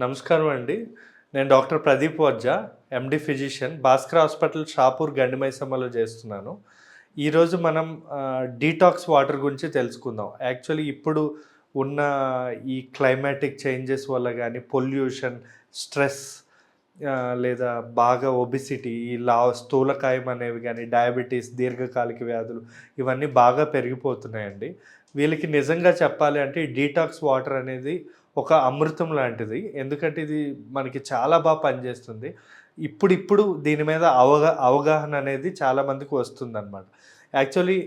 నమస్కారం అండి. నేను doctor Pradeep Vajja, MD physician, Bhaskar hospital Shapur గండిమైసమ్మలో చేస్తున్నాను. ఈరోజు మనం డీటాక్స్ వాటర్ గురించి తెలుసుకుందాం. యాక్చువల్లీ ఇప్పుడు ఉన్న ఈ క్లైమాటిక్ చేంజెస్ వల్ల కానీ, పొల్యూషన్, స్ట్రెస్ లేదా బాగా ఒబిసిటీ, ఈ స్థూలకాయం అనేవి కానీ, డయాబెటీస్, దీర్ఘకాలిక వ్యాధులు ఇవన్నీ బాగా పెరిగిపోతున్నాయండి. వీళ్ళకి నిజంగా చెప్పాలి అంటే ఈ డీటాక్స్ వాటర్ అనేది ఒక అమృతం లాంటిది. ఎందుకంటే ఇది మనకి చాలా బాగా పనిచేస్తుంది. ఇప్పుడిప్పుడు దీని మీద అవగాహన అనేది చాలామందికి వస్తుందన్నమాట. యాక్చువల్లీ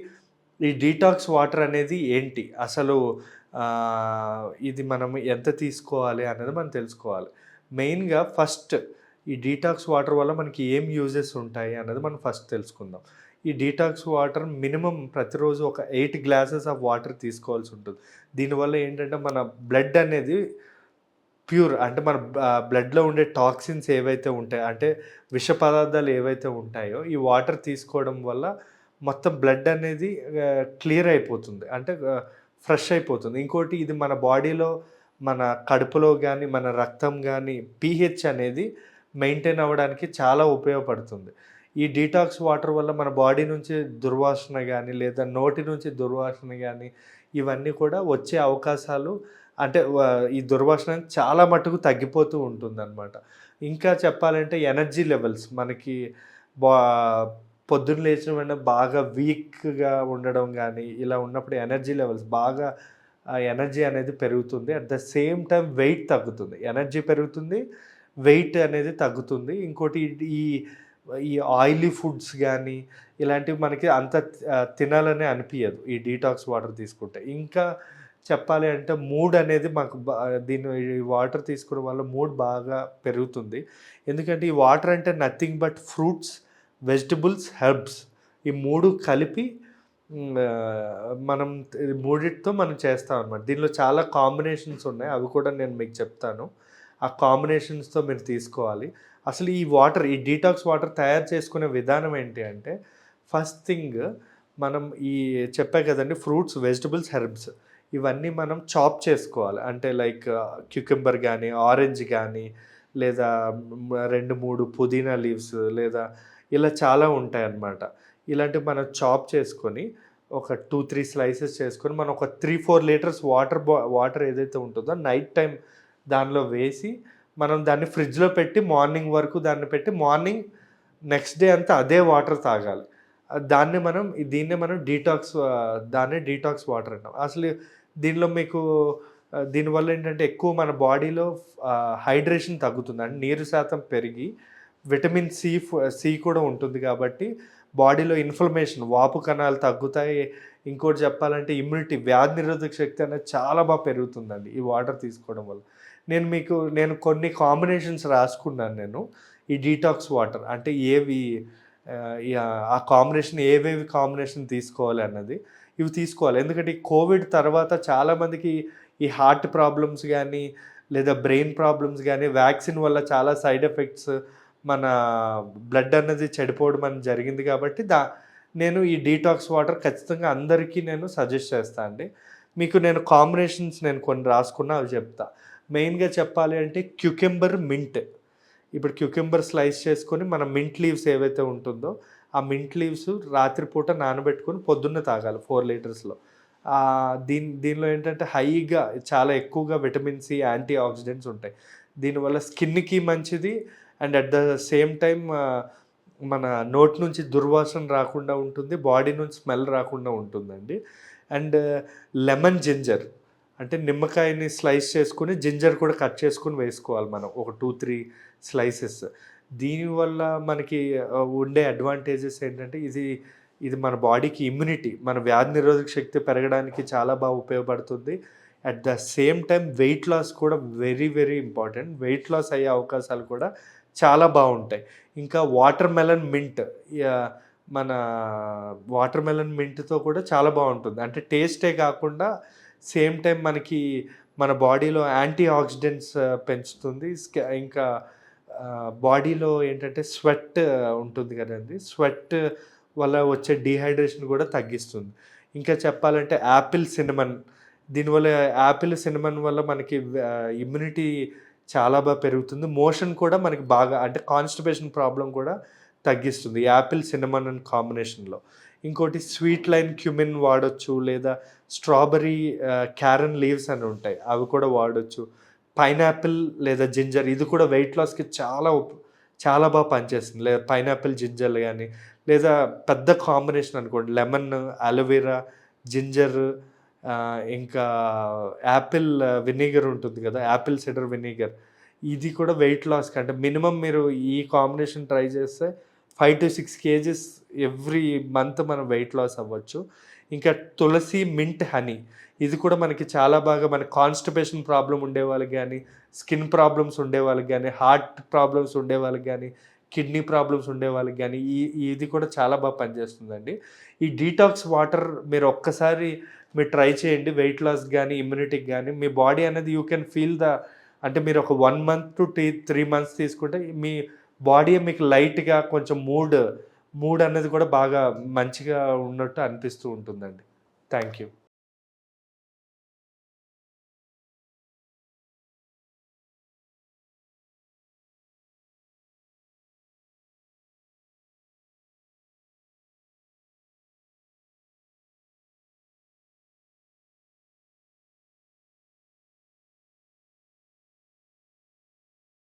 ఈ డీటాక్స్ వాటర్ అనేది ఏంటి? అసలు ఇది మనం ఎంత తీసుకోవాలి అనేది మనం తెలుసుకోవాలి. మెయిన్గా ఫస్ట్ ఈ డీటాక్స్ వాటర్ వల్ల మనకి ఏం యూజెస్ ఉంటాయి అన్నది మనం ఫస్ట్ తెలుసుకుందాం. ఈ డీటాక్స్ వాటర్ మినిమం ప్రతిరోజు ఒక 8 గ్లాసెస్ ఆఫ్ వాటర్ తీసుకోవాల్సి ఉంటుంది. దీనివల్ల ఏంటంటే మన బ్లడ్ అనేది ప్యూర్, అంటే మన బ్లడ్లో ఉండే టాక్సిన్స్ ఏవైతే ఉంటాయో, అంటే విష పదార్థాలు ఏవైతే ఉంటాయో ఈ వాటర్ తీసుకోవడం వల్ల మొత్తం బ్లడ్ అనేది క్లియర్ అయిపోతుంది, అంటే ఫ్రెష్ అయిపోతుంది. ఇంకోటి ఇది మన బాడీలో మన కడుపులో కానీ మన రక్తం కానీ పీహెచ్ అనేది మెయింటైన్ అవ్వడానికి చాలా ఉపయోగపడుతుంది. ఈ డీటాక్స్ వాటర్ వల్ల మన బాడీ నుంచి దుర్వాసన కానీ లేదా నోటి నుంచి దుర్వాసన కానీ ఇవన్నీ కూడా వచ్చే అవకాశాలు, అంటే ఈ దుర్వాసన చాలా మటుకు తగ్గిపోతూ ఉంటుందన్నమాట. ఇంకా చెప్పాలంటే ఎనర్జీ లెవెల్స్ మనకి పొద్దున్న లేచిన వెంటనే బాగా వీక్గా ఉండడం కానీ ఇలా ఉన్నప్పుడు ఎనర్జీ లెవెల్స్ బాగా ఎనర్జీ అనేది పెరుగుతుంది. At the same time weight తగ్గుతుంది, ఎనర్జీ పెరుగుతుంది, వెయిట్ అనేది తగ్గుతుంది. ఇంకోటి ఈ ఈ ఆయిలీ ఫుడ్స్ కానీ ఇలాంటివి మనకి అంత తినాలని అనిపించదు ఈ డీటాక్స్ వాటర్ తీసుకుంటే. ఇంకా చెప్పాలి అంటే మూడ్ అనేది మాకు ఈ వాటర్ తీసుకోవడం వల్ల మూడ్ బాగా పెరుగుతుంది. ఎందుకంటే ఈ వాటర్ అంటే nothing but fruits, vegetables, herbs ఈ మూడు కలిపి మనం మూడిటితో మనం చేస్తాం అన్నమాట. దీనిలో చాలా కాంబినేషన్స్ ఉన్నాయి, అవి కూడా నేను మీకు చెప్తాను. ఆ కాంబినేషన్స్తో మీరు తీసుకోవాలి. అసలు ఈ వాటర్, ఈ డీటాక్స్ వాటర్ తయారు చేసుకునే విధానం ఏంటి అంటే, ఫస్ట్ థింగ్ మనం ఈ చెప్పా కదండి, ఫ్రూట్స్, వెజిటబుల్స్, హెర్బ్స్ ఇవన్నీ మనం చాప్ చేసుకోవాలి. అంటే లైక్ క్యూకంబర్ కానీ, ఆరెంజ్ కానీ, లేదా 2-3 పుదీనా లీవ్స్, లేదా ఇలా చాలా ఉంటాయి అన్నమాట. ఇలాంటివి మనం చాప్ చేసుకొని ఒక 2-3 స్లైసెస్ చేసుకొని మనం ఒక 3-4 లీటర్స్ వాటర్ ఏదైతే ఉంటుందో నైట్ టైం దానిలో వేసి మనం దాన్ని ఫ్రిడ్జ్లో పెట్టి మార్నింగ్ వరకు దాన్ని పెట్టి మార్నింగ్ నెక్స్ట్ డే అంతా అదే వాటర్ తాగాలి. దీన్నే మనం డీటాక్స్ వాటర్ అంటాం. అసలు దీనిలో మీకు దీనివల్ల ఏంటంటే ఎక్కువ మన బాడీలో హైడ్రేషన్ తగ్గుతుంది, అంటే నీరు శాతం పెరిగి విటమిన్ సి కూడా ఉంటుంది. కాబట్టి బాడీలో ఇన్ఫ్లమేషన్, వాపు కణాలు తగ్గుతాయి. ఇంకోటి చెప్పాలంటే ఇమ్యూనిటీ, వ్యాధి నిరోధక శక్తి అనేది చాలా బాగా పెరుగుతుందండి ఈ వాటర్ తీసుకోవడం వల్ల. నేను కొన్ని కాంబినేషన్స్ రాసుకున్నాను ఈ డీటాక్స్ వాటర్, అంటే ఆ కాంబినేషన్ ఏవేవి కాంబినేషన్ తీసుకోవాలి అన్నది ఇవి తీసుకోవాలి. ఎందుకంటే ఈ కోవిడ్ తర్వాత చాలామందికి ఈ హార్ట్ ప్రాబ్లమ్స్ కానీ లేదా బ్రెయిన్ ప్రాబ్లమ్స్ కానీ వ్యాక్సిన్ వల్ల చాలా సైడ్ ఎఫెక్ట్స్, మన బ్లడ్ అన్నది చెడిపోవడం అని జరిగింది. కాబట్టి నేను ఈ డీటాక్స్ వాటర్ ఖచ్చితంగా అందరికీ నేను సజెస్ట్ చేస్తాను అండి. మీకు నేను కాంబినేషన్స్ కొన్ని రాసుకున్నా అవి చెప్తా. మెయిన్గా చెప్పాలి అంటే క్యూకంబర్, మింట్. ఇప్పుడు క్యూకంబర్ స్లైస్ చేసుకొని మన మింట్ లీవ్స్ ఏవైతే ఉంటుందో ఆ మింట్ లీవ్స్ రాత్రిపూట నానబెట్టుకొని పొద్దున్నే తాగాలి 4 లీటర్స్లో. దీనిలో ఏంటంటే చాలా ఎక్కువగా విటమిన్ సి, యాంటీ ఆక్సిడెంట్స్ ఉంటాయి. దీనివల్ల స్కిన్కి మంచిది, and at the same time మన నోటి నుంచి దుర్వాసన రాకుండా ఉంటుంది, బాడీ నుంచి స్మెల్ రాకుండా ఉంటుందండి. అండ్ లెమన్ జింజర్, అంటే నిమ్మకాయని స్లైస్ చేసుకుని జింజర్ కూడా కట్ చేసుకుని వేసుకోవాలి మనం ఒక 2-3 స్లైసెస్. దీనివల్ల మనకి ఉండే అడ్వాంటేజెస్ ఏంటంటే ఇది మన బాడీకి ఇమ్యూనిటీ, మన వ్యాధి నిరోధక శక్తి పెరగడానికి చాలా బాగా ఉపయోగపడుతుంది. At the same time weight loss కూడా very very important. Weight loss అయ్యే అవకాశాలు కూడా చాలా బాగుంటాయి. ఇంకా వాటర్ మెలన్ మింట్, మన వాటర్ మెలన్ మింట్తో కూడా చాలా బాగుంటుంది. అంటే టేస్టే కాకుండా సేమ్ టైం మనకి మన బాడీలో యాంటీ ఆక్సిడెంట్స్ పెంచుతుంది. ఇంకా బాడీలో ఏంటంటే స్వెట్ ఉంటుంది కదండి, స్వెట్ వల్ల వచ్చే డీహైడ్రేషన్ కూడా తగ్గిస్తుంది. ఇంకా చెప్పాలంటే యాపిల్ సినమన్, దీనివల్ల యాపిల్ సినమన్ వల్ల మనకి ఇమ్యూనిటీ చాలా బాగా పెరుగుతుంది. మోషన్ కూడా మనకి బాగా అంటే కాన్‌స్టిపేషన్ ప్రాబ్లమ్ కూడా తగ్గిస్తుంది. యాపిల్, సిన్నమన్ అండ్ కాంబినేషన్‌లో. ఇంకోటి స్వీట్ లైమ్ క్యుమిన్ వాడొచ్చు. లేదా స్ట్రాబెర్రీ క్యారన్ లీవ్స్ అని ఉంటాయి. అవి కూడా వాడొచ్చు. పైనాపిల్ లేదా జింజర్ ఇది కూడా వెయిట్ లాస్‌కి చాలా బాగా పనిచేస్తుంది. లేదా పైనాపిల్, జింజర్ గాని లేదా పెద్ద కాంబినేషన్ అనుకోండి లెమన్, అలోవెరా, జింజర్ ఇంకా యాపిల్ వినీగర్ ఉంటుంది కదా! Apple cider vinegar. ఇది కూడా వెయిట్ లాస్‌కి అంటే మినిమమ్ మీరు ఈ కాంబినేషన్ ట్రై చేస్తే 5-6 కేజీస్ ఎవ్రీ మంత్ మనం వెయిట్ లాస్ అవ్వచ్చు. ఇంకా తులసి, మింట్, హనీ ఇది కూడా మనకి చాలా బాగా మన కాన్‌స్టిపేషన్ ప్రాబ్లమ్ ఉండేవాళ్ళకి గానీ, స్కిన్ ప్రాబ్లమ్స్ ఉండేవాళ్ళకి గానీ, హార్ట్ ప్రాబ్లమ్స్ ఉండేవాళ్ళకి గానీ, కిడ్నీ ప్రాబ్లమ్స్ ఉండేవాళ్ళకి గానీ ఇది కూడా చాలా బాగా పనిచేస్తుందండి. ఈ డీటాక్స్ వాటర్ మీరు ఒక్కసారి మీరు ట్రై చేయండి. వెయిట్ లాస్‌కి గానీ, ఇమ్యూనిటీకి గానీ మీ బాడీ అనేది యూ కెన్ ఫీల్ అంటే మీరు ఒక 1 మంత్ టు 3 మంత్స్ తీసుకుంటే మీ బాడీ మీకు లైట్‌గా కొంచెం మూడ్ అనేది కూడా బాగా మంచిగా ఉన్నట్టు అనిపిస్తూ ఉంటుందండి. Thank you.